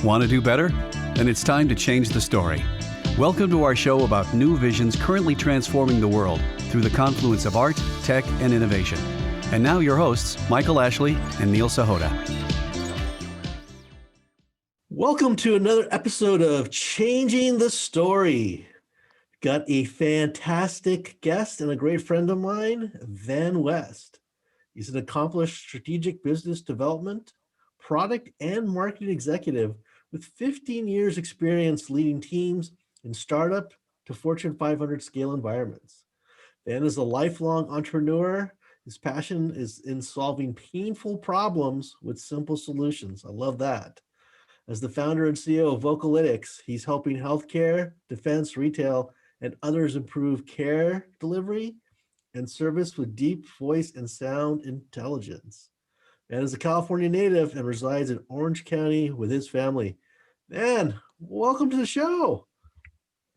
Want to do better? Then it's time to change the story. Welcome to our show about new visions currently transforming the world through the confluence of art, tech, and innovation. And now your hosts, Michael Ashley and Neil Sahota. Welcome to another episode of Changing the Story. Got a fantastic guest and a great friend of mine, Van West. He's an accomplished strategic business development, product, and marketing executive with 15 years experience leading teams in startup to Fortune 500 scale environments. Van is a lifelong entrepreneur. His passion is in solving painful problems with simple solutions. I love that. As the founder and CEO of Vocalytics, he's helping healthcare, defense, retail, and others improve care delivery and service with deep voice and sound intelligence. Van is a California native and resides in Orange County with his family. Van, welcome to the show.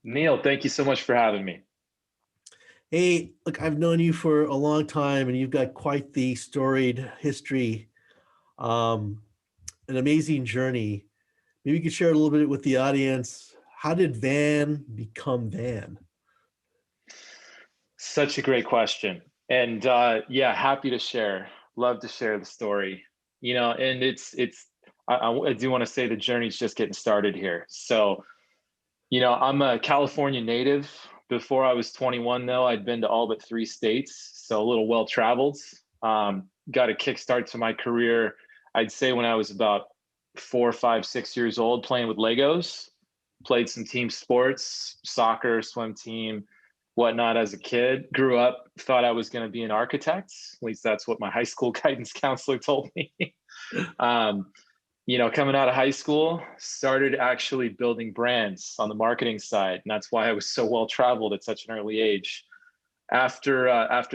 Neil, thank you so much for having me. Hey, look, I've known you for a long time and you've got quite the storied history, an amazing journey. Maybe you could share a little bit with the audience. How did Van become Van? Such a great question. And happy to share. Love to share the story. And I do want to say the journey's just getting started here. So, I'm a California native. Before I was 21, though, I'd been to all but 3 states, so a little well-traveled. Got a kickstart to my career, I'd say when I was about 4, 5, 6 years old, playing with Legos. Played some team sports, soccer, swim team, whatnot as a kid. Grew up, thought I was going to be an architect. At least that's what my high school guidance counselor told me. Coming out of high school, started actually building brands on the marketing side. And that's why I was so well traveled at such an early age. After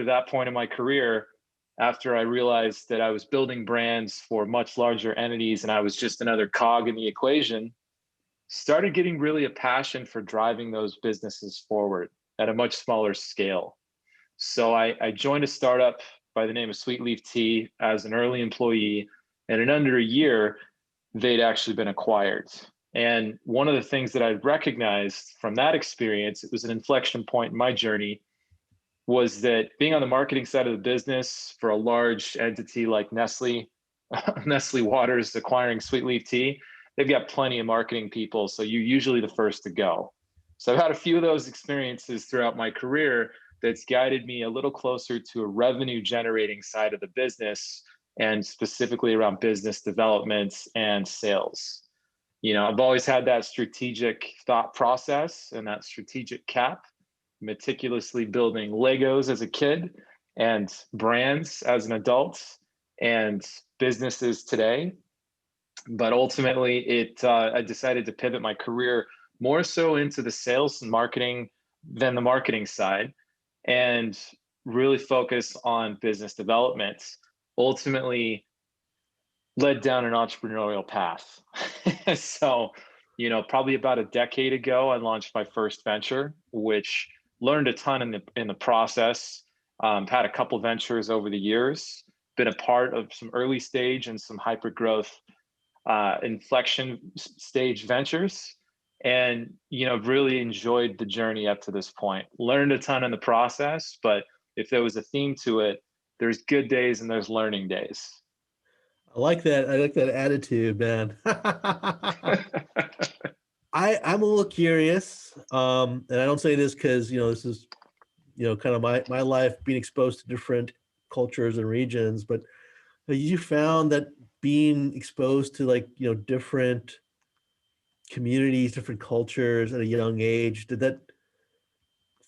that point in my career, after I realized that I was building brands for much larger entities and I was just another cog in the equation, started getting really a passion for driving those businesses forward at a much smaller scale. So I joined a startup by the name of Sweet Leaf Tea as an early employee, and in under a year, they'd actually been acquired. And one of the things that I recognized from that experience, it was an inflection point in my journey, was that being on the marketing side of the business for a large entity like Nestle, Nestle Waters acquiring Sweet Leaf Tea, they've got plenty of marketing people, so you're usually the first to go. So I've had a few of those experiences throughout my career that's guided me a little closer to a revenue generating side of the business, and specifically around business development and sales. I've always had that strategic thought process and that strategic cap, meticulously building Legos as a kid and brands as an adult and businesses today. But ultimately, I decided to pivot my career more so into the sales and marketing than the marketing side, and really focus on business development. Ultimately, led down an entrepreneurial path. So, probably about a decade ago, I launched my first venture, which learned a ton in the process. Had a couple ventures over the years, been a part of some early stage and some hyper growth inflection stage ventures, and really enjoyed the journey up to this point. Learned a ton in the process, but if there was a theme to it, there's good days and there's learning days. I like that attitude, man. I'm a little curious, and I don't say this because this is kind of my life, being exposed to different cultures and regions, but you found that being exposed to different communities, different cultures at a young age, did that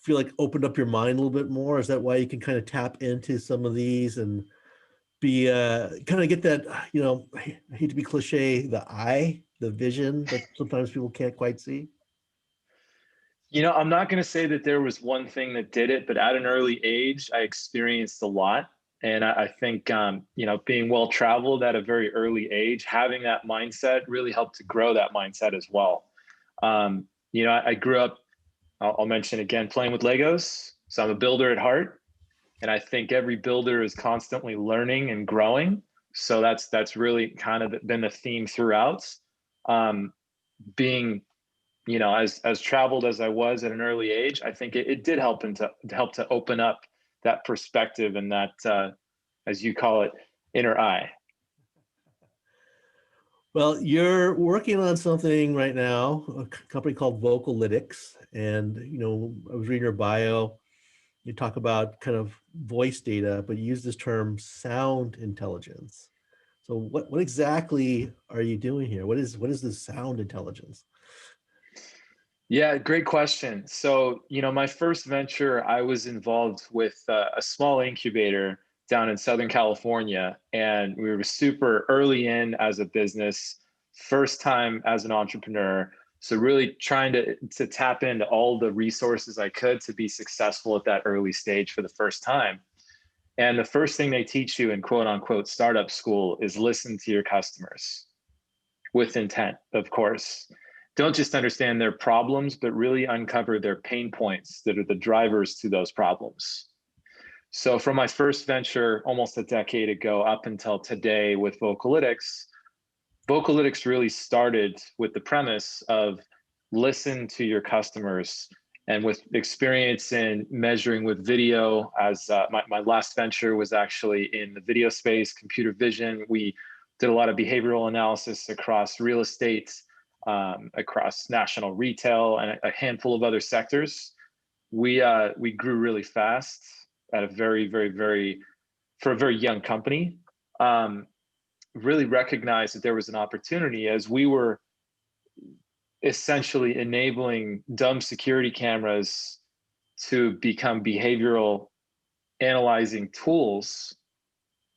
feel like opened up your mind a little bit more? Is that why you can kind of tap into some of these and be kind of get that, I hate to be cliche, the vision that sometimes people can't quite see? I'm not going to say that there was one thing that did it, but at an early age, I experienced a lot. And I think, being well-traveled at a very early age, having that mindset really helped to grow that mindset as well. I grew up, I'll mention again, playing with Legos. So I'm a builder at heart. And I think every builder is constantly learning and growing. So that's really kind of been the theme throughout. Being, as traveled as I was at an early age, I think it did help to open up that perspective and that, as you call it, inner eye. Well, you're working on something right now, a company called Vocalytics. And, I was reading your bio. You talk about kind of voice data, but you use this term sound intelligence. So what exactly are you doing here? What is this sound intelligence? Yeah, great question. So, my first venture, I was involved with a small incubator down in Southern California, and we were super early in as a business, first time as an entrepreneur. So really trying to tap into all the resources I could to be successful at that early stage for the first time. And the first thing they teach you in quote unquote startup school is listen to your customers with intent, of course. Don't just understand their problems, but really uncover their pain points that are the drivers to those problems. So from my first venture almost a decade ago up until today with Vocalytics, Vocalytics really started with the premise of listen to your customers. And with experience in measuring with video, as my last venture was actually in the video space, computer vision, we did a lot of behavioral analysis across real estate, across national retail, and a handful of other sectors. We grew really fast at a very, very, for a very young company. Really recognized that there was an opportunity as we were essentially enabling dumb security cameras to become behavioral analyzing tools.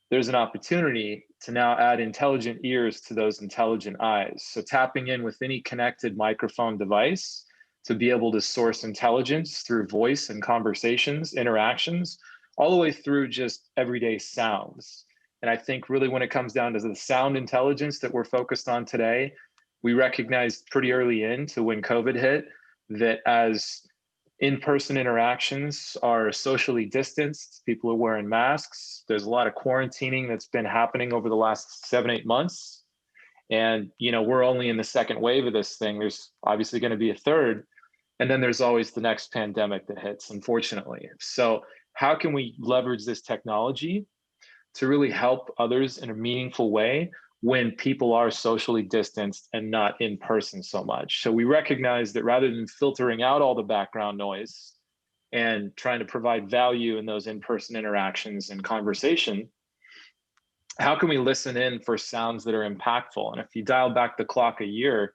There's an opportunity to now add intelligent ears to those intelligent eyes. So tapping in with any connected microphone device to be able to source intelligence through voice and conversations, interactions, all the way through just everyday sounds. And I think really when it comes down to the sound intelligence that we're focused on today, we recognized pretty early to when COVID hit that as in-person interactions are socially distanced, people are wearing masks. There's a lot of quarantining that's been happening over the last 7-8 months. And, we're only in the second wave of this thing. There's obviously going to be a third. And then there's always the next pandemic that hits, unfortunately. So how can we leverage this technology to really help others in a meaningful way when people are socially distanced and not in person so much? So we recognize that rather than filtering out all the background noise and trying to provide value in those in-person interactions and conversation, how can we listen in for sounds that are impactful? And if you dial back the clock a year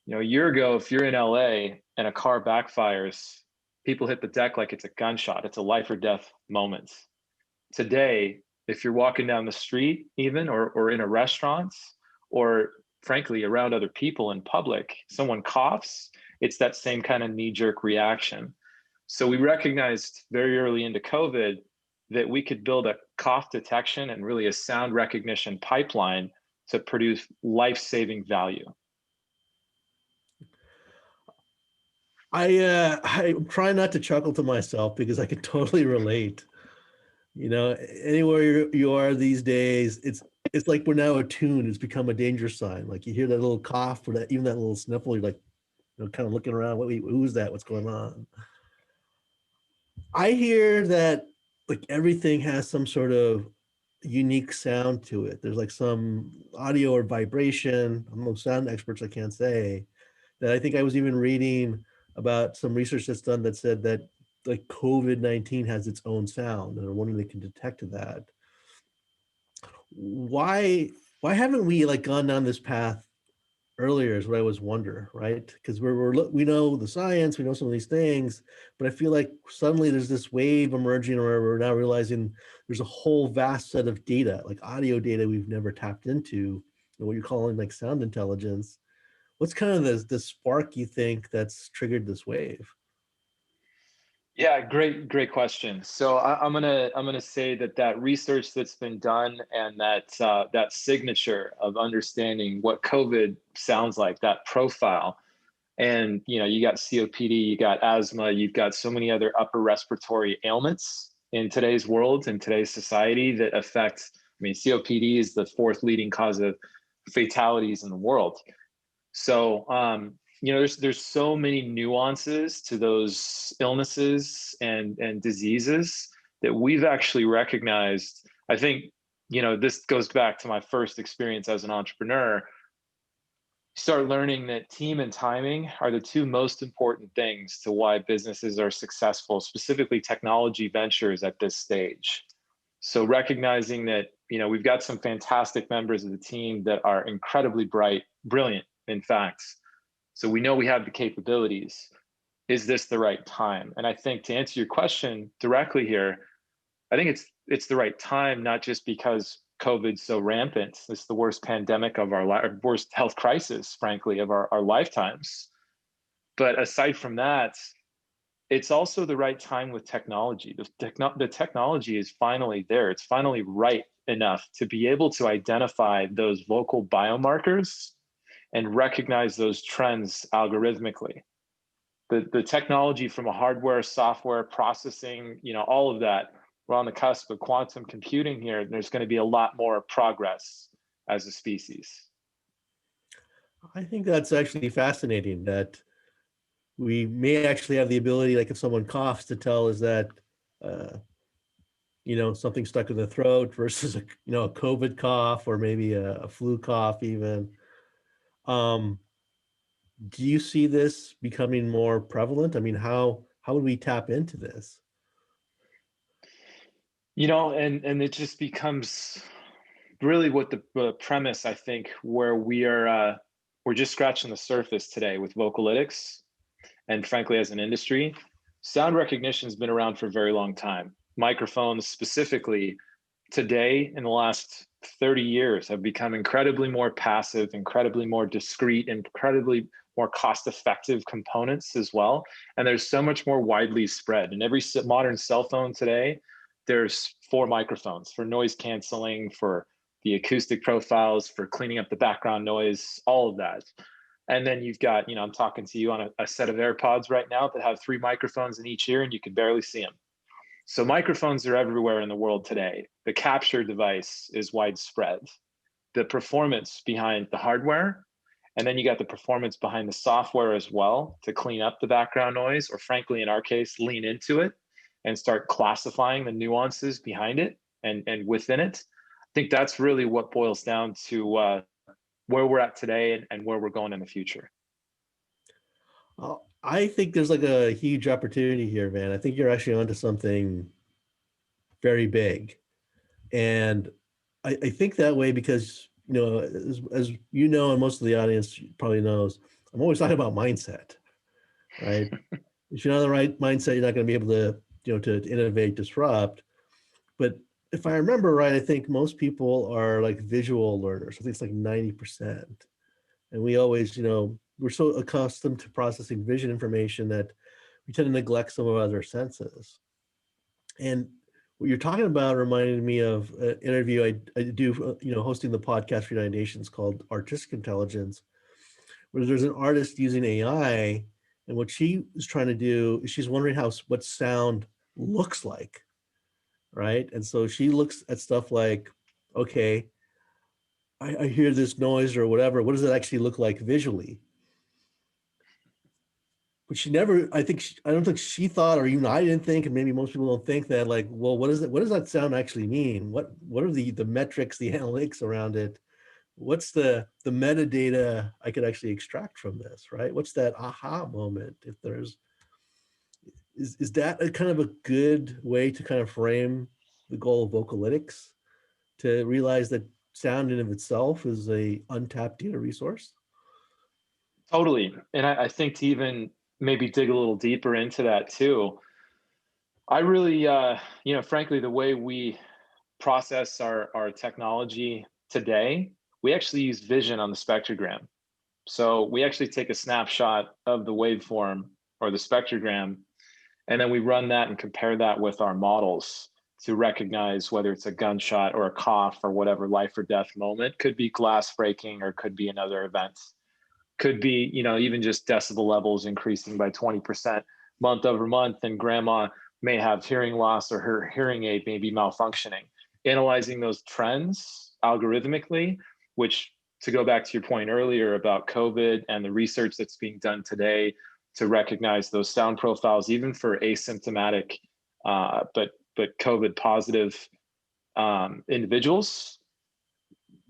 ago, if you're in LA and a car backfires, people hit the deck like it's a gunshot. It's a life or death moment. Today, if you're walking down the street even, or in a restaurant, or frankly, around other people in public, someone coughs, it's that same kind of knee-jerk reaction. So we recognized very early into COVID that we could build a cough detection and really a sound recognition pipeline to produce life-saving value. I try not to chuckle to myself because I can totally relate. Anywhere you are these days, it's like we're now attuned. It's become a danger sign. Like you hear that little cough or even that little sniffle, you're like, kind of looking around. Who's that? What's going on? I hear that like everything has some sort of unique sound to it. There's like some audio or vibration. I'm no sound experts, I can't say. That I think I was even reading about some research that's done that said that like COVID-19 has its own sound, and I'm wondering if they can detect that. Why haven't we like gone down this path earlier is what I always wonder, right? Because we know the science, we know some of these things, but I feel like suddenly there's this wave emerging where we're now realizing there's a whole vast set of data, like audio data we've never tapped into, and what you're calling like sound intelligence. What's kind of the spark you think that's triggered this wave? Yeah, great question. So I'm gonna say that research that's been done and that signature of understanding what COVID sounds like, that profile, and you got COPD, you got asthma, you've got so many other upper respiratory ailments in today's world, in today's society that affect. I mean, COPD is the fourth leading cause of fatalities in the world. So, there's so many nuances to those illnesses and diseases that we've actually recognized. I think, this goes back to my first experience as an entrepreneur. Start learning that team and timing are the two most important things to why businesses are successful, specifically technology ventures at this stage. So recognizing that, we've got some fantastic members of the team that are incredibly brilliant, in fact. So we know we have the capabilities. Is this the right time? And I think to answer your question directly here, I think it's the right time, not just because COVID's so rampant. It's the worst pandemic of worst health crisis, frankly, of our lifetimes. But aside from that, it's also the right time with technology. The technology is finally there. It's finally right enough to be able to identify those vocal biomarkers and recognize those trends algorithmically. The technology from a hardware, software, processing, all of that, we're on the cusp of quantum computing here, and there's going to be a lot more progress as a species. I think that's actually fascinating that we may actually have the ability, like if someone coughs, to tell is that, something stuck in the throat versus a COVID cough or maybe a flu cough even. Do you see this becoming more prevalent? I mean, how would we tap into this? And it just becomes really what the premise, I think, where we're just scratching the surface today with Vocalytics, and frankly, as an industry. Sound recognition has been around for a very long time. Microphones specifically today in the last 30 years have become incredibly more passive, incredibly more discreet, incredibly more cost-effective components as well. And there's so much more widely spread. In every modern cell phone today, there's 4 microphones for noise canceling, for the acoustic profiles, for cleaning up the background noise, all of that. And then you've got, I'm talking to you on a set of AirPods right now that have 3 microphones in each ear and you can barely see them. So microphones are everywhere in the world today. The capture device is widespread. The performance behind the hardware, and then you got the performance behind the software as well to clean up the background noise, or frankly, in our case, lean into it and start classifying the nuances behind it and within it. I think that's really what boils down to where we're at today and where we're going in the future. I think there's like a huge opportunity here, man. I think you're actually onto something very big. And I think that way because, as you know, and most of the audience probably knows, I'm always talking about mindset, right? If you're not in the right mindset, you're not going to be able to, to innovate, disrupt. But if I remember right, I think most people are like visual learners. I think it's like 90%. And we always, we're so accustomed to processing vision information that we tend to neglect some of our other senses. And what you're talking about reminded me of an interview I do, hosting the podcast for United Nations called Artistic Intelligence, where there's an artist using AI, and what she is trying to do is she's wondering what sound looks like, right? And so she looks at stuff like, okay, I hear this noise or whatever. What does it actually look like visually? But she never, I don't think she thought, or even I didn't think, and maybe most people don't think that, like, well, what does that sound actually mean? What are the metrics, the analytics around it? What's the metadata I could actually extract from this, right? What's that aha moment? If there's, is that a kind of a good way to kind of frame the goal of Vocalytics, to realize that sound in of itself is a untapped data resource? Totally. And I think to even maybe dig a little deeper into that too, I really, frankly, the way we process our technology today, we actually use vision on the spectrogram. So we actually take a snapshot of the waveform or the spectrogram, and then we run that and compare that with our models to recognize whether it's a gunshot or a cough or whatever life or death moment. Could be glass breaking or could be another event. Could be, even just decibel levels increasing by 20% month over month, and grandma may have hearing loss or her hearing aid may be malfunctioning. Analyzing those trends algorithmically, which to go back to your point earlier about COVID and the research that's being done today to recognize those sound profiles, even for asymptomatic but COVID positive individuals,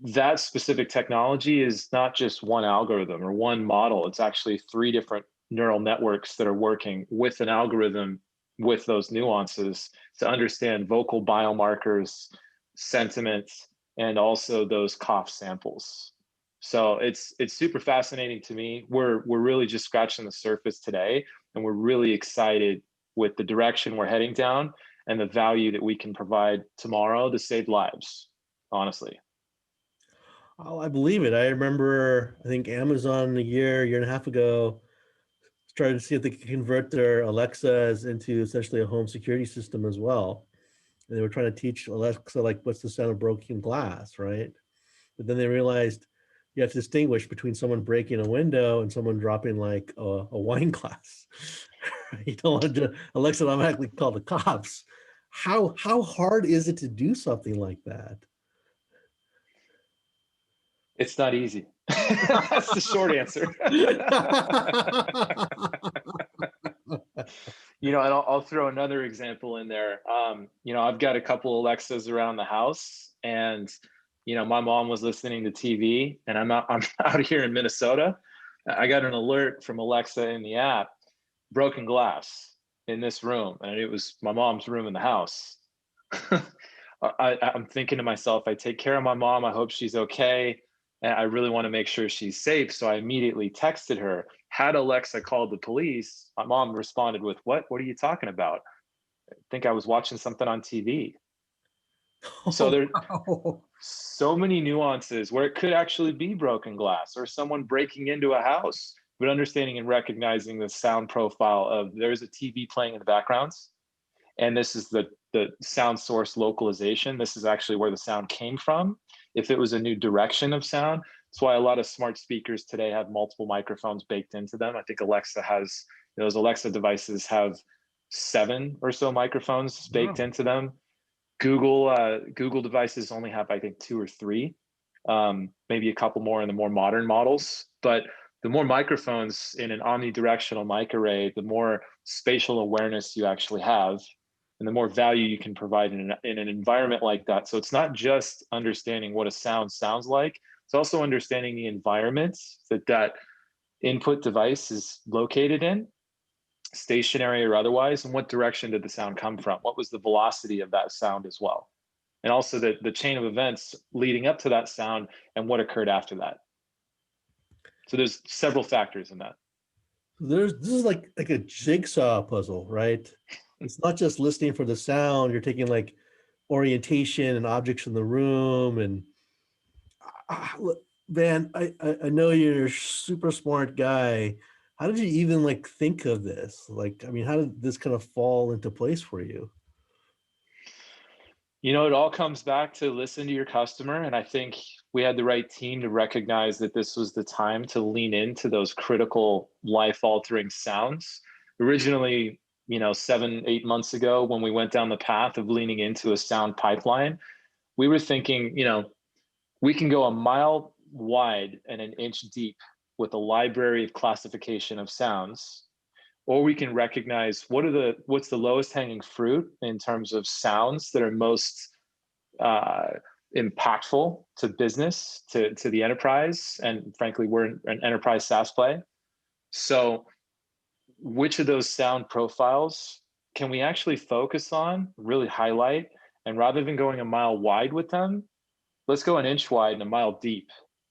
that specific technology is not just one algorithm or one model. It's actually 3 different neural networks that are working with an algorithm with those nuances to understand vocal biomarkers, sentiment, and also those cough samples. So it's super fascinating to me. We're really just scratching the surface today, and we're really excited with the direction we're heading down and the value that we can provide tomorrow to save lives, honestly. Oh, I believe it. I remember, I think Amazon a year and a half ago started to see if they could convert their Alexas into essentially a home security system as well. And they were trying to teach Alexa, like, what's the sound of broken glass, right? But then they realized you have to distinguish between someone breaking a window and someone dropping like a wine glass. You don't want to Alexa automatically call the cops. How hard is it to do something like that? It's not easy. That's the short answer. And I'll throw another example in there. I've got a couple Alexas around the house, and my mom was listening to TV, and I'm out here in Minnesota. I got an alert from Alexa in the app, broken glass in this room, and it was my mom's room in the house. I'm thinking to myself, I take care of my mom. I hope she's okay. And I really want to make sure she's safe. So I immediately texted her. Had Alexa called the police, my mom responded with, What are you talking about? I think I was watching something on TV. So there Wow. so many nuances where it could actually be broken glass or someone breaking into a house, but understanding and recognizing the sound profile of there's a TV playing in the backgrounds. And this is the sound source localization. This is actually where the sound came from. If it was a new direction of sound, that's why a lot of smart speakers today have multiple microphones baked into them. I think those Alexa devices have 7 or so microphones baked into them. Google devices only have, I think, 2 or 3, maybe a couple more in the more modern models. But the more microphones in an omnidirectional mic array, the more spatial awareness you actually have, and the more value you can provide in an environment like that. So it's not just understanding what a sound sounds like, it's also understanding the environment that input device is located in, stationary or otherwise, and what direction did the sound come from? What was the velocity of that sound as well? And also the chain of events leading up to that sound and what occurred after that. So there's several factors in that. This is like a jigsaw puzzle, right? It's not just listening for the sound. You're taking like orientation and objects in the room. And look, Van, I know you're a super smart guy. How did you even like think of this? Like, I mean, how did this kind of fall into place for you? It all comes back to listen to your customer. And I think we had the right team to recognize that this was the time to lean into those critical life altering sounds. Originally, 7, 8 months ago, when we went down the path of leaning into a sound pipeline, we were thinking, we can go a mile wide and an inch deep with a library of classification of sounds, or we can recognize what's the lowest hanging fruit in terms of sounds that are most impactful to business, to the enterprise. And frankly, we're an enterprise SaaS play. So which of those sound profiles can we actually focus on, really highlight, and rather than going a mile wide with them, let's go an inch wide and a mile deep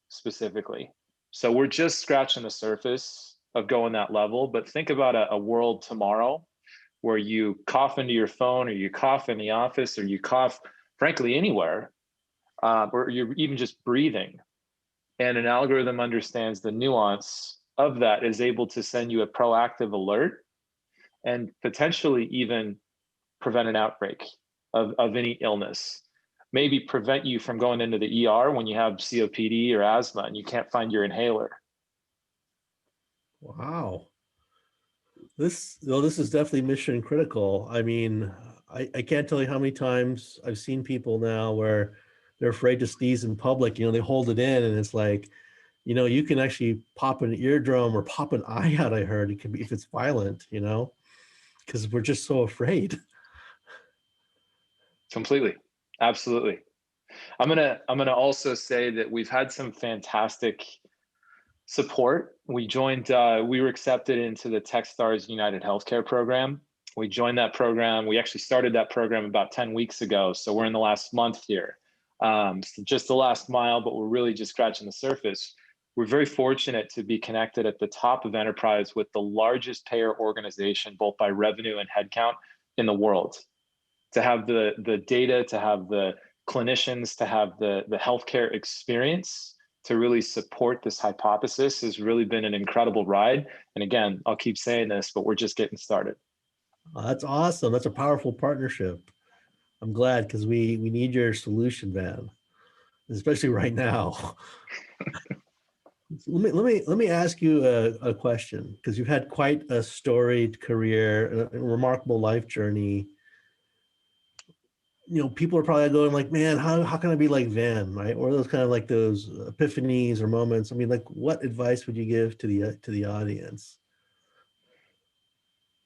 specifically. So we're just scratching the surface of going that level, but think about a world tomorrow where you cough into your phone, or you cough in the office, or you cough frankly anywhere, or you're even just breathing, and an algorithm understands the nuance of that, is able to send you a proactive alert and potentially even prevent an outbreak of any illness, maybe prevent you from going into the ER when you have COPD or asthma and you can't find your inhaler. Wow. This is definitely mission critical. I mean, I can't tell you how many times I've seen people now where they're afraid to sneeze in public. They hold it in, and it's like, you can actually pop an eardrum or pop an eye out. I heard it can be if it's violent, because we're just so afraid. Completely. Absolutely. I'm gonna also say that we've had some fantastic support. We were accepted into the Techstars United Healthcare program. We joined that program. We actually started that program about 10 weeks ago. So we're in the last month here. So just the last mile, but we're really just scratching the surface. We're very fortunate to be connected at the top of enterprise with the largest payer organization, both by revenue and headcount in the world. To have the data, to have the clinicians, to have the healthcare experience to really support this hypothesis has really been an incredible ride. And again, I'll keep saying this, but we're just getting started. That's awesome. That's a powerful partnership. I'm glad, because we need your solution, Van, especially right now. Let me ask you a question, because you've had quite a storied career, a remarkable life journey. People are probably going like, man, how can I be like Van, right? Or those kind of like those epiphanies or moments. I mean, like, what advice would you give to the audience?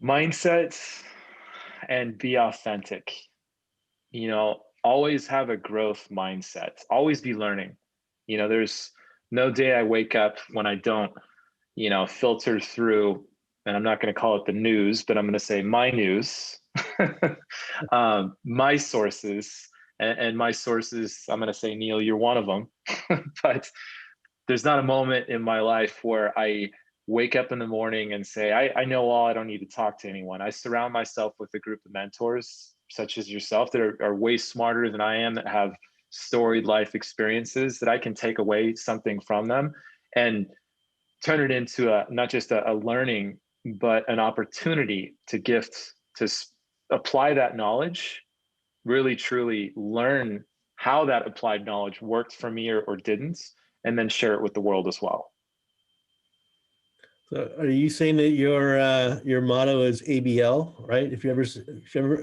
Mindset and be authentic. Always have a growth mindset. Always be learning. There's no day I wake up when I don't, filter through, and I'm not going to call it the news, but I'm going to say my news, my sources, and my sources. I'm going to say, Neil, you're one of them. But there's not a moment in my life where I wake up in the morning and say, I know all, I don't need to talk to anyone. I surround myself with a group of mentors such as yourself that are way smarter than I am, that have storied life experiences that I can take away something from them and turn it into not just a learning, but an opportunity to gift, to apply that knowledge, really truly learn how that applied knowledge worked for me or didn't, and then share it with the world as well. So are you saying that your motto is ABL, right? If you ever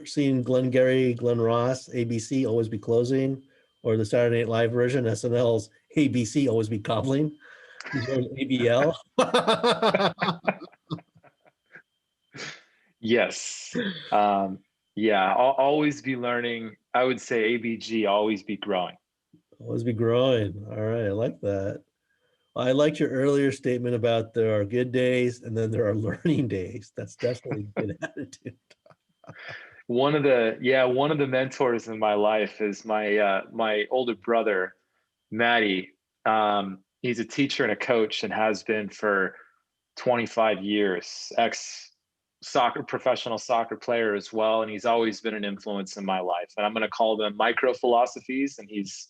seen Glengarry Glen Ross, ABC, always be closing, or the Saturday Night Live version, SNL's ABC, always be cobbling. ABL. Yes. Yeah, I'll always be learning. I would say ABG, always be growing. Always be growing. All right, I like that. I liked your earlier statement about there are good days and then there are learning days. That's definitely a good attitude. One of the mentors in my life is my older brother, Maddie. He's a teacher and a coach and has been for 25 years, professional soccer player as well. And he's always been an influence in my life. And I'm going to call them micro philosophies. And he's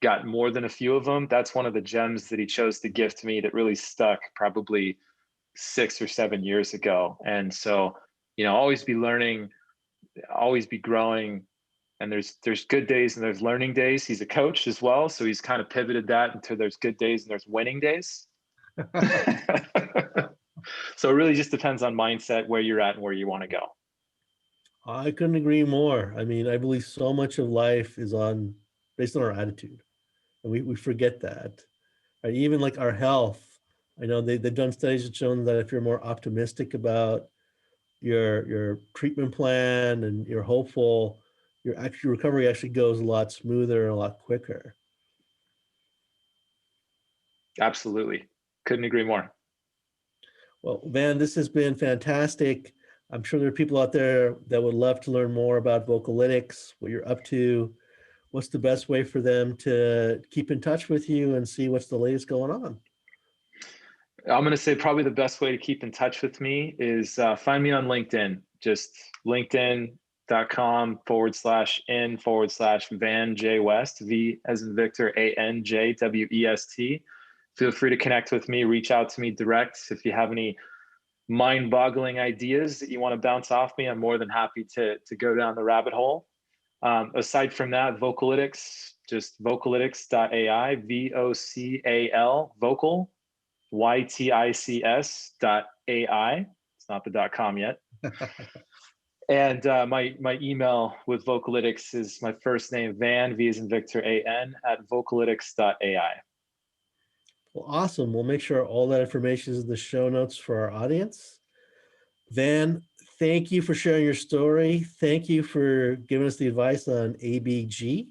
got more than a few of them. That's one of the gems that he chose to gift me that really stuck probably 6 or 7 years ago. And so, always be learning, always be growing. And there's good days and there's learning days. He's a coach as well. So he's kind of pivoted that into there's good days and there's winning days. So it really just depends on mindset, where you're at and where you want to go. I couldn't agree more. I mean, I believe so much of life is based on our attitude. And we forget that. Right? Even like our health. I know they've done studies that shown that if you're more optimistic about your treatment plan and you're hopeful, your actual recovery actually goes a lot smoother and a lot quicker. Absolutely. Couldn't agree more. Well, Van, this has been fantastic. I'm sure there are people out there that would love to learn more about Vocalytics, what you're up to. What's the best way for them to keep in touch with you and see what's the latest going on? I'm going to say probably the best way to keep in touch with me is find me on LinkedIn. Just linkedin.com/in/Van J West, V as in Victor, ANJWEST. Feel free to connect with me, reach out to me direct. If you have any mind-boggling ideas that you want to bounce off me, I'm more than happy to go down the rabbit hole. Aside from that, Vocalytics, just vocalytics.ai, VOCAL, vocal, YTICS.ai. It's not the .com yet. And my email with Vocalytics is my first name, Van, V as in Victor, A-N, at vocalytics.ai. Well, awesome. We'll make sure all that information is in the show notes for our audience. Van, thank you for sharing your story. Thank you for giving us the advice on ABG.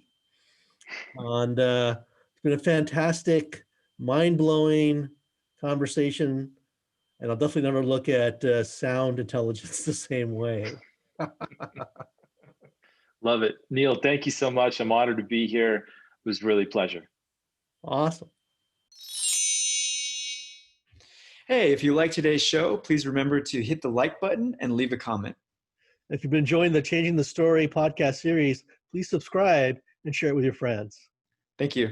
And it's been a fantastic, mind-blowing conversation. And I'll definitely never look at sound intelligence the same way. Love it. Neil, thank you so much. I'm honored to be here. It was really a pleasure. Awesome. Hey, if you like today's show, please remember to hit the like button and leave a comment. If you've been enjoying the Changing the Story podcast series, please subscribe and share it with your friends. Thank you.